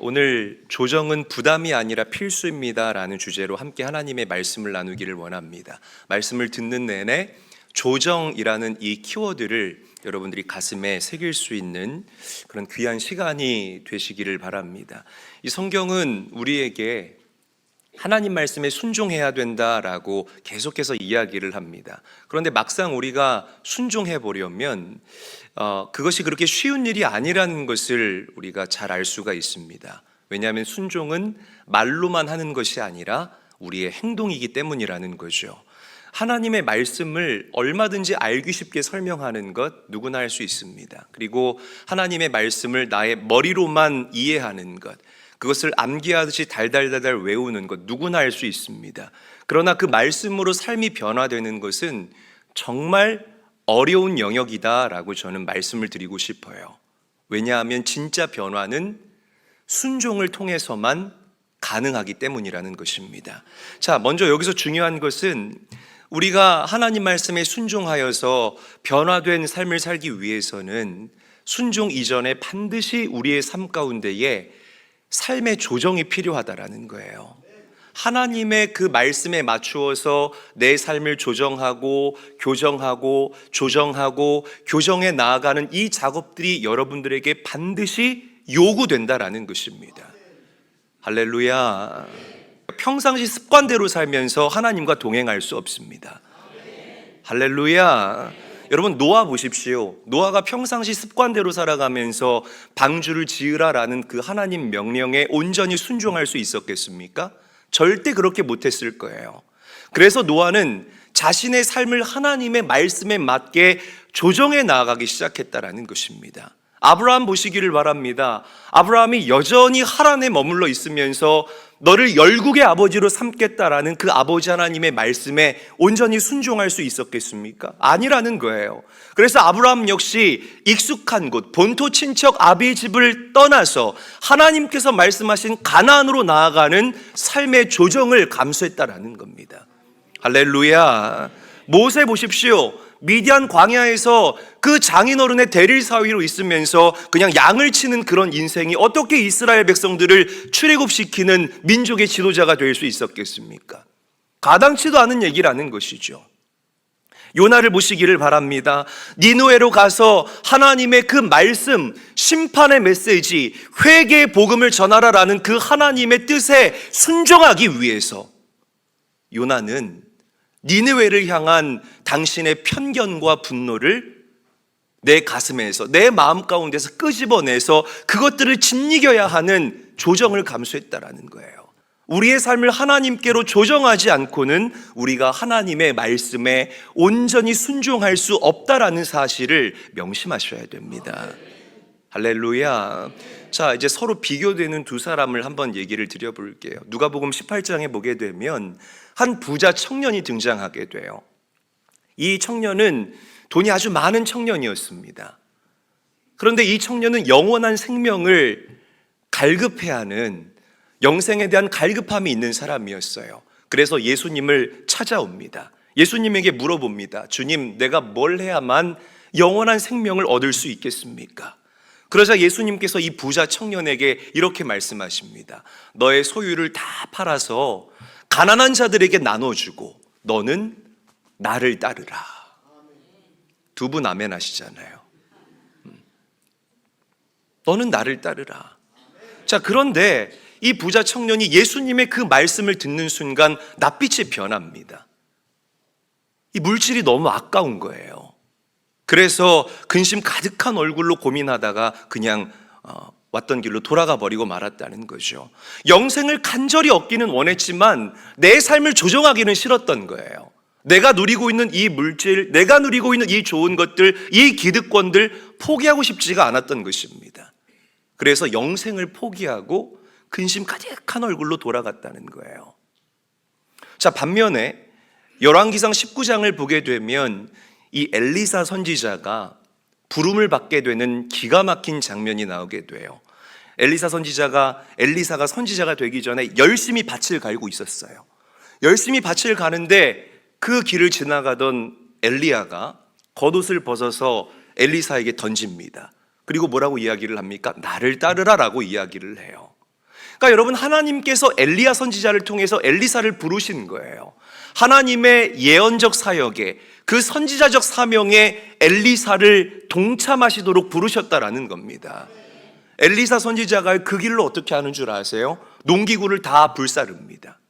오늘 조정은 부담이 아니라 필수입니다 라는 주제로 함께 하나님의 말씀을 나누기를 원합니다. 말씀을 듣는 내내 조정이라는 이 키워드를 여러분들이 가슴에 새길 수 있는 그런 귀한 시간이 되시기를 바랍니다. 이 성경은 우리에게 하나님 말씀에 순종해야 된다라고 계속해서 이야기를 합니다. 그런데 막상 우리가 순종해 보려면 그것이 그렇게 쉬운 일이 아니라는 것을 우리가 잘 알 수가 있습니다. 왜냐하면 순종은 말로만 하는 것이 아니라 우리의 행동이기 때문이라는 거죠. 하나님의 말씀을 얼마든지 알기 쉽게 설명하는 것 누구나 할 수 있습니다. 그리고 하나님의 말씀을 나의 머리로만 이해하는 것, 그것을 암기하듯이 달달달달 외우는 것 누구나 할 수 있습니다. 그러나 그 말씀으로 삶이 변화되는 것은 정말 어려운 영역이다라고 저는 말씀을 드리고 싶어요. 왜냐하면 진짜 변화는 순종을 통해서만 가능하기 때문이라는 것입니다. 자, 먼저 여기서 중요한 것은 우리가 하나님 말씀에 순종하여서 변화된 삶을 살기 위해서는 순종 이전에 반드시 우리의 삶 가운데에 삶의 조정이 필요하다라는 거예요. 하나님의 그 말씀에 맞추어서 내 삶을 조정하고 교정하고 조정하고 교정해 나아가는 이 작업들이 여러분들에게 반드시 요구된다라는 것입니다. 할렐루야. 평상시 습관대로 살면서 하나님과 동행할 수 없습니다. 할렐루야. 여러분 노아 보십시오. 노아가 평상시 습관대로 살아가면서 방주를 지으라라는 그 하나님 명령에 온전히 순종할 수 있었겠습니까? 절대 그렇게 못했을 거예요. 그래서 노아는 자신의 삶을 하나님의 말씀에 맞게 조정해 나아가기 시작했다라는 것입니다. 아브라함 보시기를 바랍니다. 아브라함이 여전히 하란에 머물러 있으면서 너를 열국의 아버지로 삼겠다라는 그 아버지 하나님의 말씀에 온전히 순종할 수 있었겠습니까? 아니라는 거예요. 그래서 아브라함 역시 익숙한 곳, 본토 친척 아비의 집을 떠나서 하나님께서 말씀하신 가나안으로 나아가는 삶의 조정을 감수했다라는 겁니다. 할렐루야. 모세 보십시오. 미디안 광야에서 그 장인어른의 대릴 사위로 있으면서 그냥 양을 치는 그런 인생이 어떻게 이스라엘 백성들을 출애굽시키는 민족의 지도자가 될 수 있었겠습니까? 가당치도 않은 얘기라는 것이죠. 요나를 보시기를 바랍니다. 니느웨로 가서 하나님의 그 말씀, 심판의 메시지, 회개의 복음을 전하라라는 그 하나님의 뜻에 순종하기 위해서 요나는 니느웨를 향한 당신의 편견과 분노를 내 가슴에서, 내 마음 가운데서 끄집어내서 그것들을 짓이겨야 하는 조정을 감수했다라는 거예요. 우리의 삶을 하나님께로 조정하지 않고는 우리가 하나님의 말씀에 온전히 순종할 수 없다라는 사실을 명심하셔야 됩니다. 할렐루야. 자, 이제 서로 비교되는 두 사람을 한번 얘기를 드려볼게요. 누가복음 18장에 보게 되면 한 부자 청년이 등장하게 돼요. 이 청년은 돈이 아주 많은 청년이었습니다. 그런데 이 청년은 영원한 생명을 갈급해야 하는, 영생에 대한 갈급함이 있는 사람이었어요. 그래서 예수님을 찾아옵니다. 예수님에게 물어봅니다. 주님, 내가 뭘 해야만 영원한 생명을 얻을 수 있겠습니까? 그러자 예수님께서 이 부자 청년에게 이렇게 말씀하십니다. 너의 소유를 다 팔아서 가난한 자들에게 나눠주고 너는 나를 따르라. 두 분 아멘 하시잖아요. 너는 나를 따르라. 자, 그런데 이 부자 청년이 예수님의 그 말씀을 듣는 순간 낯빛이 변합니다. 이 물질이 너무 아까운 거예요. 그래서 근심 가득한 얼굴로 고민하다가 그냥 왔던 길로 돌아가 버리고 말았다는 거죠. 영생을 간절히 얻기는 원했지만 내 삶을 조정하기는 싫었던 거예요. 내가 누리고 있는 이 물질, 내가 누리고 있는 이 좋은 것들, 이 기득권들 포기하고 싶지가 않았던 것입니다. 그래서 영생을 포기하고 근심 가득한 얼굴로 돌아갔다는 거예요. 자, 반면에 열왕기상 19장을 보게 되면 이 엘리사 선지자가 부름을 받게 되는 기가 막힌 장면이 나오게 돼요. 엘리사가 선지자가 되기 전에 열심히 밭을 갈고 있었어요. 열심히 밭을 가는데 그 길을 지나가던 엘리야가 겉옷을 벗어서 엘리사에게 던집니다. 그리고 뭐라고 이야기를 합니까? 나를 따르라라고 이야기를 해요. 그러니까 여러분, 하나님께서 엘리야 선지자를 통해서 엘리사를 부르신 거예요. 하나님의 예언적 사역에, 그 선지자적 사명에 엘리사를 동참하시도록 부르셨다라는 겁니다. 엘리사 선지자가 그 길로 어떻게 하는 줄 아세요? 농기구를 다 불사릅니다.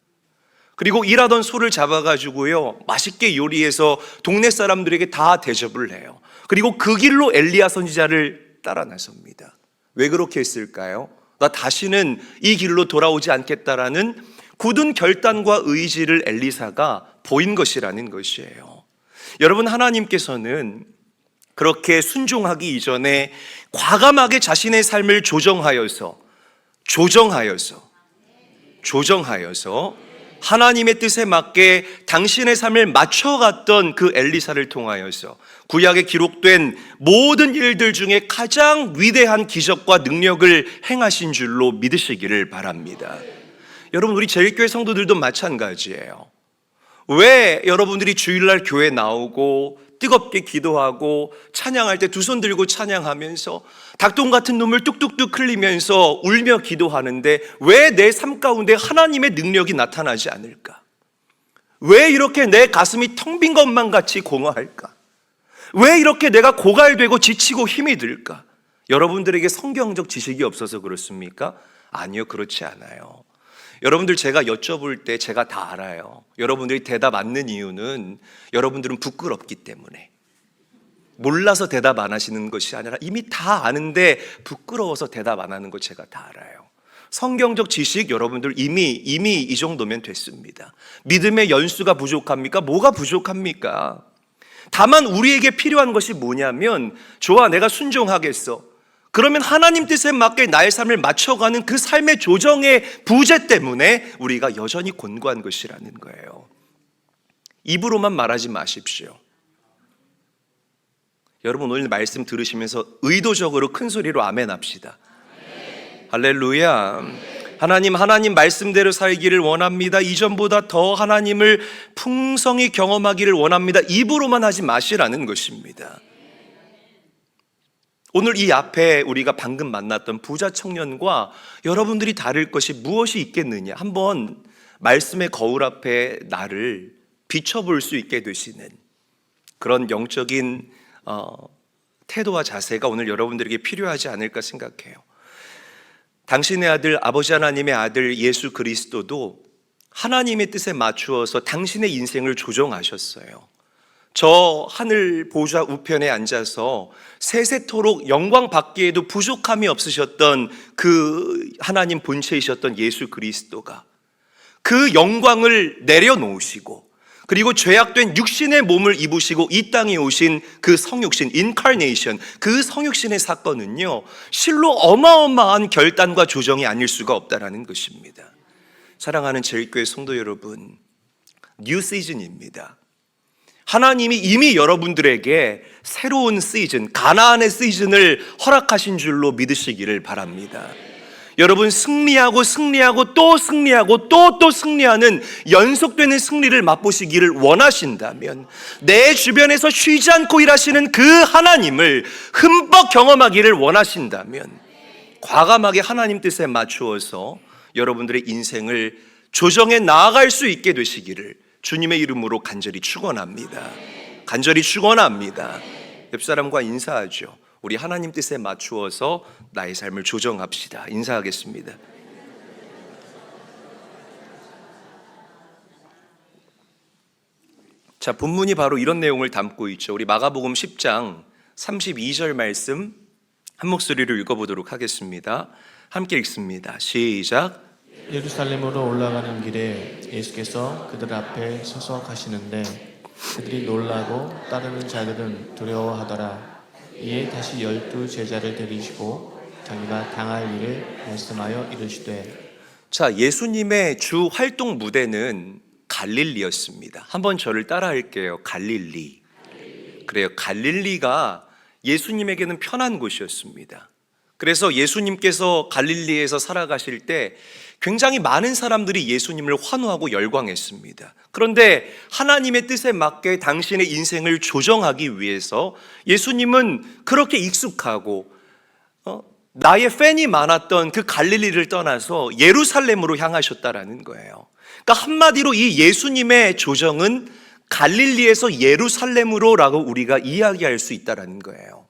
그리고 일하던 소를 잡아가지고요, 맛있게 요리해서 동네 사람들에게 다 대접을 해요. 그리고 그 길로 엘리야 선지자를 따라 나섭니다. 왜 그렇게 했을까요? 나 다시는 이 길로 돌아오지 않겠다라는 굳은 결단과 의지를 엘리사가 보인 것이라는 것이에요. 여러분, 하나님께서는 그렇게 순종하기 이전에 과감하게 자신의 삶을 조정하여서 하나님의 뜻에 맞게 당신의 삶을 맞춰갔던 그 엘리사를 통하여서 구약에 기록된 모든 일들 중에 가장 위대한 기적과 능력을 행하신 줄로 믿으시기를 바랍니다. 여러분, 우리 제일교회 성도들도 마찬가지예요. 왜 여러분들이 주일날 교회 나오고 뜨겁게 기도하고 찬양할 때 두 손 들고 찬양하면서 닭똥 같은 눈물 뚝뚝뚝 흘리면서 울며 기도하는데 왜 내 삶 가운데 하나님의 능력이 나타나지 않을까? 왜 이렇게 내 가슴이 텅 빈 것만 같이 공허할까? 왜 이렇게 내가 고갈되고 지치고 힘이 들까? 여러분들에게 성경적 지식이 없어서 그렇습니까? 아니요, 그렇지 않아요. 여러분들, 제가 여쭤볼 때 제가 다 알아요. 여러분들이 대답 않는 이유는 여러분들은 부끄럽기 때문에, 몰라서 대답 안 하시는 것이 아니라 이미 다 아는데 부끄러워서 대답 안 하는 거 제가 다 알아요. 성경적 지식 여러분들 이미 이 정도면 됐습니다. 믿음의 연수가 부족합니까? 뭐가 부족합니까? 다만 우리에게 필요한 것이 뭐냐면, 좋아, 내가 순종하겠어. 그러면 하나님 뜻에 맞게 나의 삶을 맞춰가는 그 삶의 조정의 부재 때문에 우리가 여전히 곤고한 것이라는 거예요. 입으로만 말하지 마십시오. 여러분, 오늘 말씀 들으시면서 의도적으로 큰 소리로 아멘 합시다. 할렐루야. 하나님 말씀대로 살기를 원합니다. 이전보다 더 하나님을 풍성히 경험하기를 원합니다. 입으로만 하지 마시라는 것입니다. 오늘 이 앞에 우리가 방금 만났던 부자 청년과 여러분들이 다를 것이 무엇이 있겠느냐? 한번 말씀의 거울 앞에 나를 비춰볼 수 있게 되시는 그런 영적인 태도와 자세가 오늘 여러분들에게 필요하지 않을까 생각해요. 당신의 아들, 아버지 하나님의 아들 예수 그리스도도 하나님의 뜻에 맞추어서 당신의 인생을 조정하셨어요. 저 하늘 보좌 우편에 앉아서 세세토록 영광 받기에도 부족함이 없으셨던 그 하나님 본체이셨던 예수 그리스도가 그 영광을 내려놓으시고, 그리고 죄악된 육신의 몸을 입으시고 이 땅에 오신 그 성육신, 인카네이션, 그 성육신의 사건은요, 실로 어마어마한 결단과 조정이 아닐 수가 없다라는 것입니다. 사랑하는 제일교회 성도 여러분, 뉴 시즌입니다. 하나님이 이미 여러분들에게 새로운 시즌, 가나안의 시즌을 허락하신 줄로 믿으시기를 바랍니다. 여러분, 승리하고 또 승리하고 또 승리하는 연속되는 승리를 맛보시기를 원하신다면, 내 주변에서 쉬지 않고 일하시는 그 하나님을 흠뻑 경험하기를 원하신다면, 과감하게 하나님 뜻에 맞추어서 여러분들의 인생을 조정해 나아갈 수 있게 되시기를 주님의 이름으로 간절히 축원합니다. 간절히 축원합니다. 옆 사람과 인사하죠. 우리 하나님 뜻에 맞추어서 나의 삶을 조정합시다. 인사하겠습니다. 자, 본문이 바로 이런 내용을 담고 있죠. 우리 마가복음 10장 32절 말씀 한 목소리로 읽어보도록 하겠습니다. 함께 읽습니다. 시작. 예루살렘으로 올라가는 길에 예수께서 그들 앞에 서서 가시는데 그들이 놀라고 따르는 자들은 두려워하더라. 이에 다시 12 제자를 데리시고 자기가 당할 일을 말씀하여 이르시되. 자, 예수님의 주 활동 무대는 갈릴리였습니다. 한번 저를 따라 할게요. 갈릴리. 그래요. 갈릴리가 예수님에게는 편한 곳이었습니다. 그래서 예수님께서 갈릴리에서 살아가실 때 굉장히 많은 사람들이 예수님을 환호하고 열광했습니다. 그런데 하나님의 뜻에 맞게 당신의 인생을 조정하기 위해서 예수님은 그렇게 익숙하고 나의 팬이 많았던 그 갈릴리를 떠나서 예루살렘으로 향하셨다라는 거예요. 그러니까 한마디로 이 예수님의 조정은 갈릴리에서 예루살렘으로라고 우리가 이야기할 수 있다라는 거예요.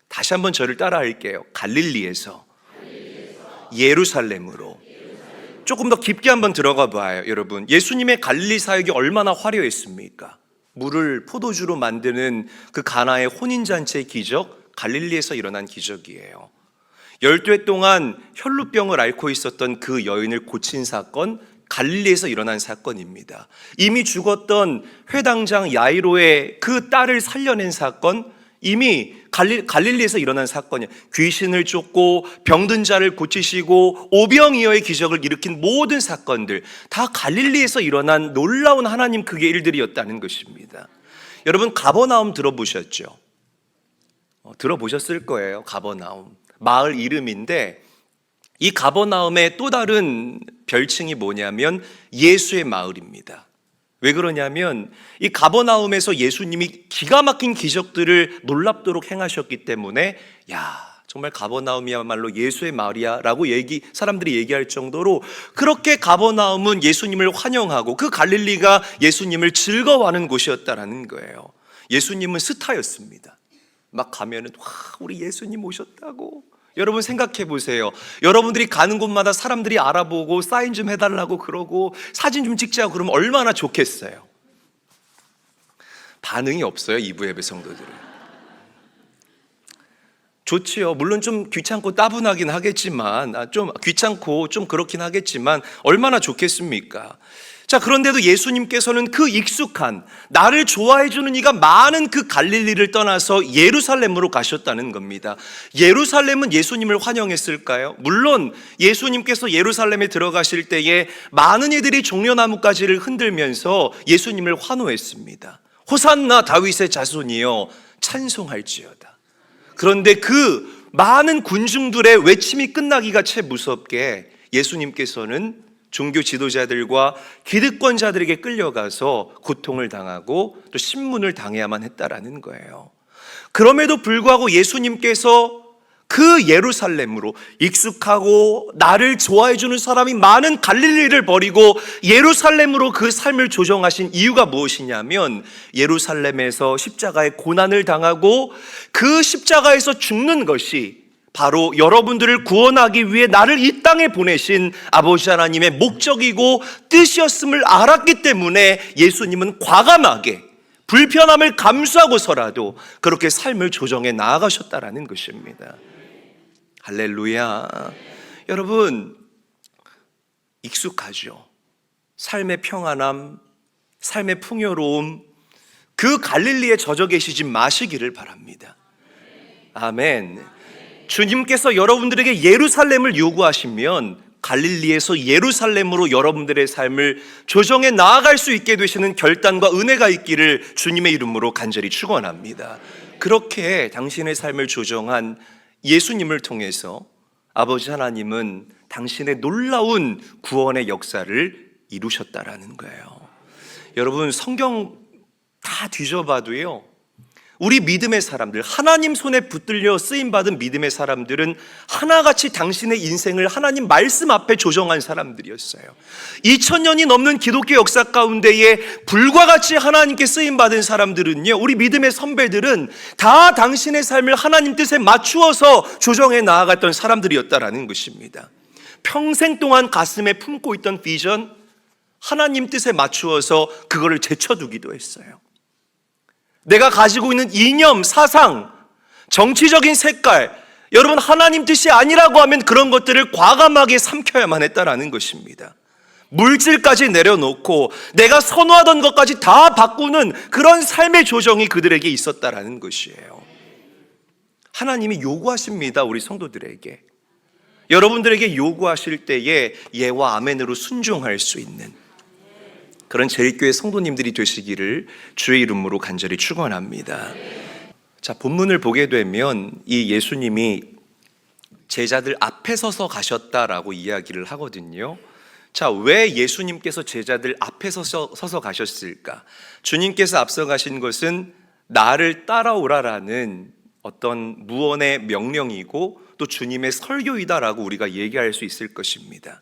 다시 한번 저를 따라할게요. 갈릴리에서 예루살렘으로. 조금 더 깊게 한번 들어가 봐요, 여러분. 예수님의 갈릴리 사역이 얼마나 화려했습니까? 물을 포도주로 만드는 그 가나의 혼인잔치의 기적, 갈릴리에서 일어난 기적이에요. 12해 동안 혈루병을 앓고 있었던 그 여인을 고친 사건, 갈릴리에서 일어난 사건입니다. 이미 죽었던 회당장 야이로의 그 딸을 살려낸 사건, 이미 갈릴리에서 일어난 사건이에요. 귀신을 쫓고 병든 자를 고치시고 오병이어의 기적을 일으킨 모든 사건들 다 갈릴리에서 일어난 놀라운 하나님 크기의 일들이었다는 것입니다. 여러분, 가버나움 들어보셨죠? 들어보셨을 거예요. 가버나움 마을 이름인데, 이 가버나움의 또 다른 별칭이 뭐냐면 예수의 마을입니다. 왜 그러냐면 이 가버나움에서 예수님이 기가 막힌 기적들을 놀랍도록 행하셨기 때문에 정말 가버나움이야말로 예수의 마을이야 라고 사람들이 얘기할 정도로, 그렇게 가버나움은 예수님을 환영하고 그 갈릴리가 예수님을 즐거워하는 곳이었다라는 거예요. 예수님은 스타였습니다. 막 가면은 우리 예수님 오셨다고. 여러분 생각해 보세요. 여러분들이 가는 곳마다 사람들이 알아보고 사인 좀 해달라고 그러고 사진 좀 찍자고 그러면 얼마나 좋겠어요. 반응이 없어요, 이부 예배 성도들은. 좋지요. 물론 좀 귀찮고 따분하긴 하겠지만, 좀 귀찮고 좀 그렇긴 하겠지만 얼마나 좋겠습니까? 자, 그런데도 예수님께서는 그 익숙한 나를 좋아해 주는 이가 많은 그 갈릴리를 떠나서 예루살렘으로 가셨다는 겁니다. 예루살렘은 예수님을 환영했을까요? 물론 예수님께서 예루살렘에 들어가실 때에 많은 이들이 종려나뭇가지를 흔들면서 예수님을 환호했습니다. 호산나 다윗의 자손이여 찬송할지어다. 그런데 그 많은 군중들의 외침이 끝나기가 채 무섭게 예수님께서는 종교 지도자들과 기득권자들에게 끌려가서 고통을 당하고 또 신문을 당해야만 했다라는 거예요. 그럼에도 불구하고 예수님께서 그 예루살렘으로, 익숙하고 나를 좋아해 주는 사람이 많은 갈릴리를 버리고 예루살렘으로 그 삶을 조정하신 이유가 무엇이냐면, 예루살렘에서 십자가의 고난을 당하고 그 십자가에서 죽는 것이 바로 여러분들을 구원하기 위해 나를 이 땅에 보내신 아버지 하나님의 목적이고 뜻이었음을 알았기 때문에 예수님은 과감하게 불편함을 감수하고서라도 그렇게 삶을 조정해 나아가셨다라는 것입니다. 할렐루야. 여러분, 익숙하죠? 삶의 평안함, 삶의 풍요로움, 그 갈릴리에 젖어 계시지 마시기를 바랍니다. 아멘. 주님께서 여러분들에게 예루살렘을 요구하시면 갈릴리에서 예루살렘으로 여러분들의 삶을 조정해 나아갈 수 있게 되시는 결단과 은혜가 있기를 주님의 이름으로 간절히 축원합니다. 그렇게 당신의 삶을 조정한 예수님을 통해서 아버지 하나님은 당신의 놀라운 구원의 역사를 이루셨다라는 거예요. 여러분, 성경 다 뒤져봐도요, 우리 믿음의 사람들, 하나님 손에 붙들려 쓰임받은 믿음의 사람들은 하나같이 당신의 인생을 하나님 말씀 앞에 조정한 사람들이었어요. 2000년이 넘는 기독교 역사 가운데에 불과 같이 하나님께 쓰임받은 사람들은요, 우리 믿음의 선배들은 다 당신의 삶을 하나님 뜻에 맞추어서 조정해 나아갔던 사람들이었다라는 것입니다. 평생 동안 가슴에 품고 있던 비전, 하나님 뜻에 맞추어서 그거를 제쳐두기도 했어요. 내가 가지고 있는 이념, 사상, 정치적인 색깔, 여러분 하나님 뜻이 아니라고 하면 그런 것들을 과감하게 삼켜야만 했다라는 것입니다. 물질까지 내려놓고 내가 선호하던 것까지 다 바꾸는 그런 삶의 조정이 그들에게 있었다라는 것이에요. 하나님이 요구하십니다, 우리 성도들에게. 여러분들에게 요구하실 때에 예와 아멘으로 순종할 수 있는 그런 제일교회 성도님들이 되시기를 주의 이름으로 간절히 축원합니다. 자, 본문을 보게 되면 이 예수님이 제자들 앞에 서서 가셨다라고 이야기를 하거든요. 자, 왜 예수님께서 제자들 앞에 서서 가셨을까? 주님께서 앞서 가신 것은 나를 따라오라라는 어떤 무언의 명령이고 또 주님의 설교이다라고 우리가 얘기할 수 있을 것입니다.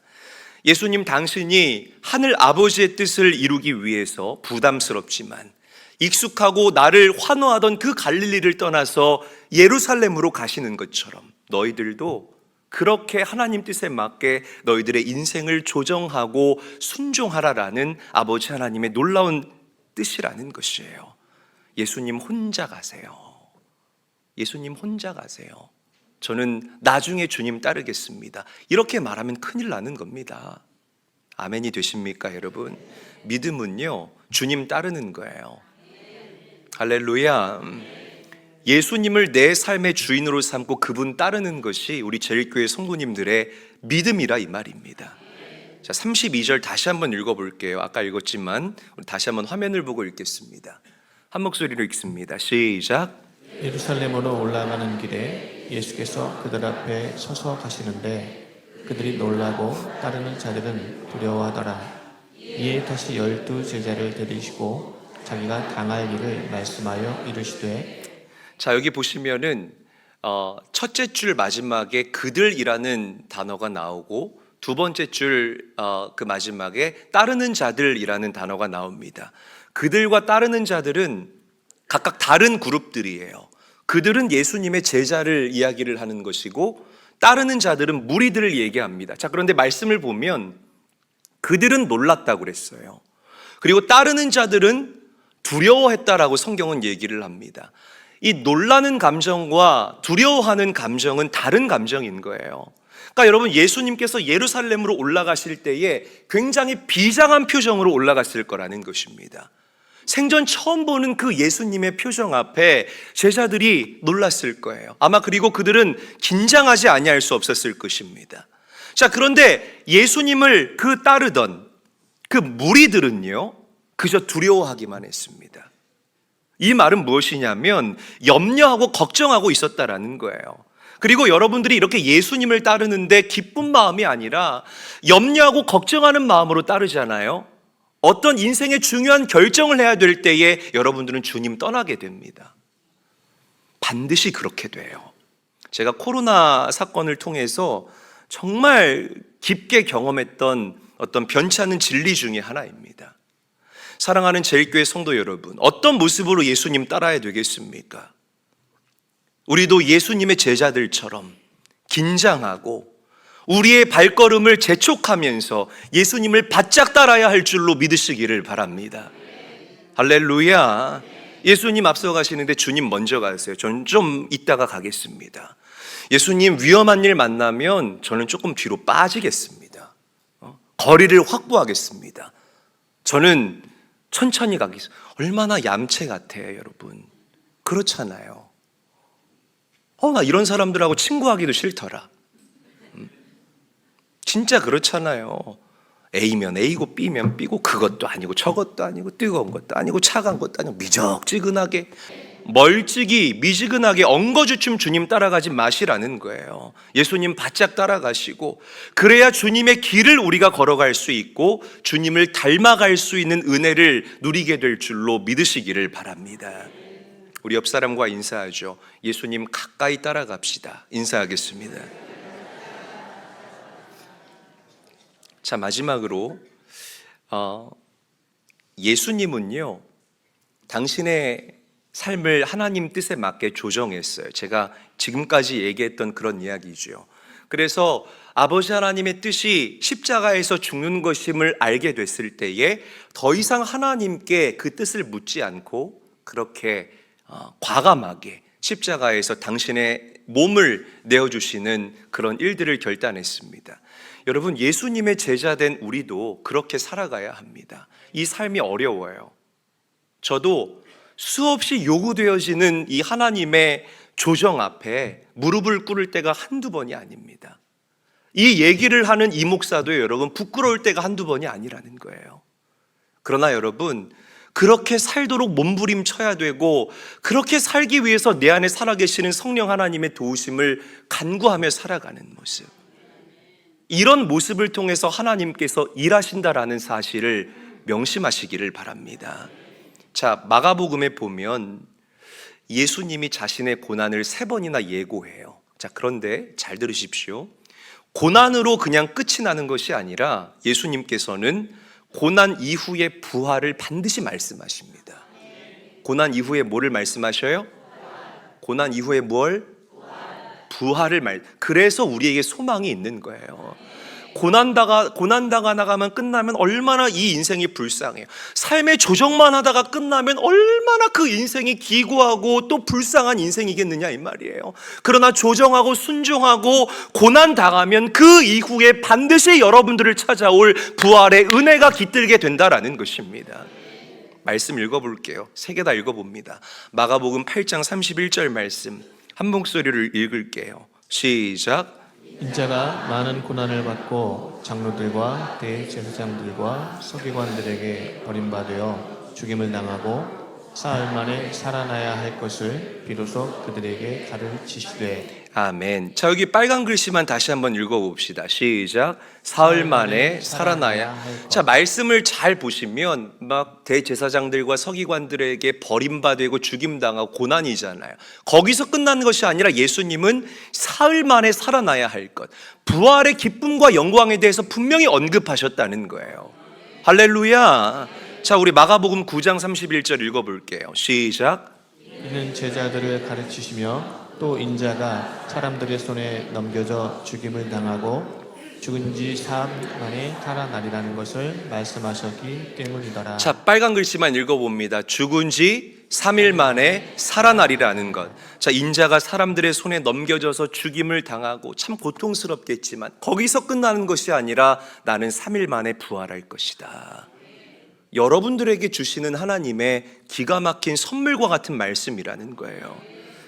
예수님 당신이 하늘 아버지의 뜻을 이루기 위해서 부담스럽지만 익숙하고 나를 환호하던 그 갈릴리를 떠나서 예루살렘으로 가시는 것처럼 너희들도 그렇게 하나님 뜻에 맞게 너희들의 인생을 조정하고 순종하라라는 아버지 하나님의 놀라운 뜻이라는 것이에요. 예수님 혼자 가세요. 예수님 혼자 가세요. 저는 나중에 주님 따르겠습니다. 이렇게 말하면 큰일 나는 겁니다. 아멘이 되십니까, 여러분? 믿음은요, 주님 따르는 거예요. 할렐루야. 예수님을 내 삶의 주인으로 삼고 그분 따르는 것이 우리 제일교회 성도님들의 믿음이라 이 말입니다. 자, 32절 다시 한번 읽어볼게요. 아까 읽었지만 우리 다시 한번 화면을 보고 읽겠습니다. 한 목소리로 읽습니다. 시작. 예루살렘으로 올라가는 길에 예수께서 그들 앞에 서서 가시는데 그들이 놀라고 따르는 자들은 두려워하더라. 이에 다시 12 제자를 데리시고 자기가 당할 일을 말씀하여 이르시되. 자, 여기 보시면은 첫째 줄 마지막에 그들이라는 단어가 나오고 두 번째 줄 그 마지막에 따르는 자들이라는 단어가 나옵니다. 그들과 따르는 자들은 각각 다른 그룹들이에요. 그들은 예수님의 제자를 이야기를 하는 것이고 따르는 자들은 무리들을 얘기합니다. 자, 그런데 말씀을 보면 그들은 놀랐다고 그랬어요. 그리고 따르는 자들은 두려워했다라고 성경은 얘기를 합니다. 이 놀라는 감정과 두려워하는 감정은 다른 감정인 거예요. 그러니까 여러분, 예수님께서 예루살렘으로 올라가실 때에 굉장히 비장한 표정으로 올라갔을 거라는 것입니다. 생전 처음 보는 그 예수님의 표정 앞에 제자들이 놀랐을 거예요. 아마 그리고 그들은 긴장하지 아니할 수 없었을 것입니다. 자, 그런데 예수님을 따르던 그 무리들은요, 그저 두려워하기만 했습니다. 이 말은 무엇이냐면 염려하고 걱정하고 있었다라는 거예요. 그리고 여러분들이 이렇게 예수님을 따르는데 기쁜 마음이 아니라 염려하고 걱정하는 마음으로 따르잖아요. 어떤 인생의 중요한 결정을 해야 될 때에 여러분들은 주님 떠나게 됩니다. 반드시 그렇게 돼요. 제가 코로나 사건을 통해서 정말 깊게 경험했던 어떤 변치 않는 진리 중에 하나입니다. 사랑하는 제일교회 성도 여러분, 어떤 모습으로 예수님 따라야 되겠습니까? 우리도 예수님의 제자들처럼 긴장하고 우리의 발걸음을 재촉하면서 예수님을 바짝 따라야 할 줄로 믿으시기를 바랍니다. 할렐루야. 예수님 앞서가시는데 주님 먼저 가세요. 저는 좀 이따가 가겠습니다. 예수님 위험한 일 만나면 저는 조금 뒤로 빠지겠습니다. 거리를 확보하겠습니다. 저는 천천히 가겠습니다. 얼마나 얌체 같아요, 여러분. 그렇잖아요. 나 이런 사람들하고 친구하기도 싫더라. 진짜 그렇잖아요. A면 A고 B면 B고 그것도 아니고 저것도 아니고 뜨거운 것도 아니고 차가운 것도 아니고 미적지근하게 멀찍이 미지근하게 엉거주춤 주님 따라가지 마시라는 거예요. 예수님 바짝 따라가시고 그래야 주님의 길을 우리가 걸어갈 수 있고 주님을 닮아갈 수 있는 은혜를 누리게 될 줄로 믿으시기를 바랍니다. 우리 옆 사람과 인사하죠. 예수님 가까이 따라갑시다. 인사하겠습니다. 자, 마지막으로 예수님은요, 당신의 삶을 하나님 뜻에 맞게 조정했어요. 제가 지금까지 얘기했던 그런 이야기죠. 그래서 아버지 하나님의 뜻이 십자가에서 죽는 것임을 알게 됐을 때에 더 이상 하나님께 그 뜻을 묻지 않고 그렇게 과감하게 십자가에서 당신의 몸을 내어주시는 그런 일들을 결단했습니다. 여러분, 예수님의 제자된 우리도 그렇게 살아가야 합니다. 이 삶이 어려워요. 저도 수없이 요구되어지는 이 하나님의 조정 앞에 무릎을 꿇을 때가 한두 번이 아닙니다. 이 얘기를 하는 이 목사도 여러분 부끄러울 때가 한두 번이 아니라는 거예요. 그러나 여러분, 그렇게 살도록 몸부림쳐야 되고 그렇게 살기 위해서 내 안에 살아계시는 성령 하나님의 도우심을 간구하며 살아가는 모습, 이런 모습을 통해서 하나님께서 일하신다라는 사실을 명심하시기를 바랍니다. 자, 마가복음에 보면 예수님이 자신의 고난을 3번이나 예고해요. 자, 자, 그런데 잘 들으십시오. 고난으로 그냥 끝이 나는 것이 아니라 예수님께서는 고난 이후의 부활을 반드시 말씀하십니다. 고난 이후에 뭐를 말씀하셔요? 고난 이후에 뭘? 부활을 그래서 우리에게 소망이 있는 거예요. 고난당하 나가면 끝나면 얼마나 이 인생이 불쌍해요. 삶의 조정만 하다가 끝나면 얼마나 그 인생이 기구하고 또 불쌍한 인생이겠느냐 이 말이에요. 그러나 조정하고 순종하고 고난당하면 그 이후에 반드시 여러분들을 찾아올 부활의 은혜가 깃들게 된다라는 것입니다. 말씀 읽어볼게요. 세 개 다 읽어봅니다. 마가복음 8장 31절 말씀 한 목소리를 읽을게요. 시작. 인자가 많은 고난을 받고 장로들과 대제사장들과 서기관들에게 버림받아 죽임을 당하고 사흘 만에 살아나야 할 것을 비로소 그들에게 가르치시되. 아멘. 자, 여기 빨간 글씨만 다시 한번 읽어봅시다. 시작. 사흘 만에 살아나야. 자, 말씀을 잘 보시면 막 대제사장들과 서기관들에게 버림받고 죽임당하고 고난이잖아요. 거기서 끝난 것이 아니라 예수님은 사흘 만에 살아나야 할 것, 부활의 기쁨과 영광에 대해서 분명히 언급하셨다는 거예요. 할렐루야. 자, 우리 마가복음 9장 31절 읽어볼게요. 시작. 이는 제자들을 가르치시며 또 인자가 사람들의 손에 넘겨져 죽임을 당하고 죽은 지 사흘 만에 살아나리라는 것을 말씀하셨기 때문이더라. 자, 빨간 글씨만 읽어봅니다. 죽은 지 3일 만에 살아나리라는 것. 자, 인자가 사람들의 손에 넘겨져서 죽임을 당하고 참 고통스럽겠지만 거기서 끝나는 것이 아니라 나는 3일 만에 부활할 것이다. 여러분들에게 주시는 하나님의 기가 막힌 선물과 같은 말씀이라는 거예요.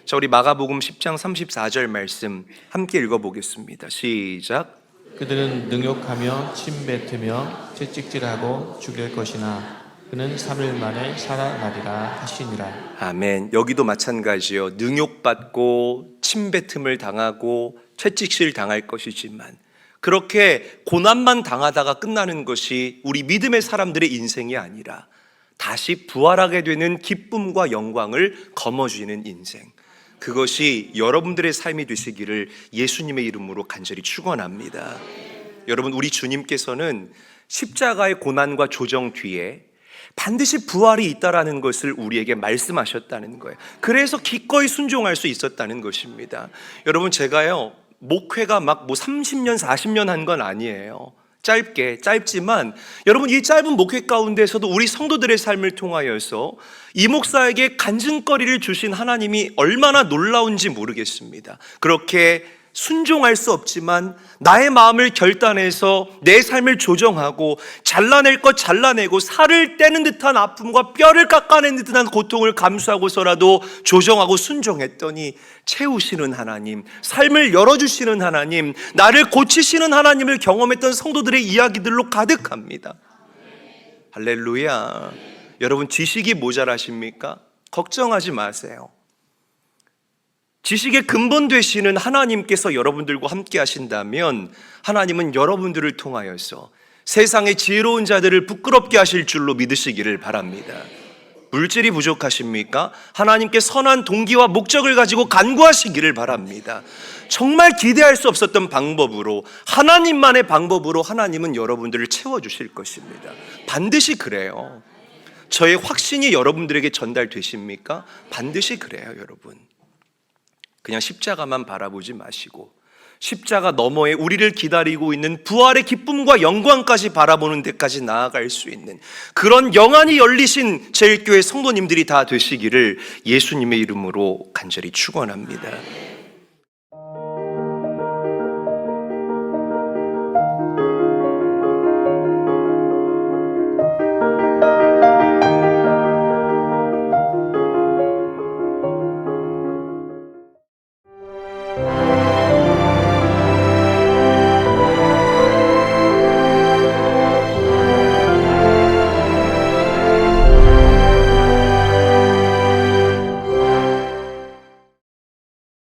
자, 우리 마가복음 10장 34절 말씀 함께 읽어보겠습니다. 시작. 그들은 능욕하며 침뱉으며 채찍질하고 죽일 것이나 그는 3일 만에 살아나리라 하시니라. 아멘. 여기도 마찬가지요. 능욕받고 침뱉음을 당하고 채찍질 당할 것이지만 그렇게 고난만 당하다가 끝나는 것이 우리 믿음의 사람들의 인생이 아니라 다시 부활하게 되는 기쁨과 영광을 거머쥐는 인생, 그것이 여러분들의 삶이 되시기를 예수님의 이름으로 간절히 축원합니다. 여러분, 우리 주님께서는 십자가의 고난과 조정 뒤에 반드시 부활이 있다라는 것을 우리에게 말씀하셨다는 거예요. 그래서 기꺼이 순종할 수 있었다는 것입니다. 여러분, 제가요 목회가 막 30년 40년 한 건 아니에요. 짧지만 여러분, 이 짧은 목회 가운데서도 우리 성도들의 삶을 통하여서 이 목사에게 간증거리를 주신 하나님이 얼마나 놀라운지 모르겠습니다. 그렇게 순종할 수 없지만 나의 마음을 결단해서 내 삶을 조정하고 잘라낼 것 잘라내고 살을 떼는 듯한 아픔과 뼈를 깎아내는 듯한 고통을 감수하고서라도 조정하고 순종했더니 채우시는 하나님, 삶을 열어주시는 하나님, 나를 고치시는 하나님을 경험했던 성도들의 이야기들로 가득합니다. 할렐루야. 여러분, 지식이 모자라십니까? 걱정하지 마세요. 지식의 근본 되시는 하나님께서 여러분들과 함께 하신다면 하나님은 여러분들을 통하여서 세상의 지혜로운 자들을 부끄럽게 하실 줄로 믿으시기를 바랍니다. 물질이 부족하십니까? 하나님께 선한 동기와 목적을 가지고 간구하시기를 바랍니다. 정말 기대할 수 없었던 방법으로, 하나님만의 방법으로 하나님은 여러분들을 채워주실 것입니다. 반드시 그래요. 저의 확신이 여러분들에게 전달되십니까? 반드시 그래요, 여러분. 그냥 십자가만 바라보지 마시고 십자가 너머에 우리를 기다리고 있는 부활의 기쁨과 영광까지 바라보는 데까지 나아갈 수 있는 그런 영안이 열리신 제일교회 성도님들이 다 되시기를 예수님의 이름으로 간절히 축원합니다.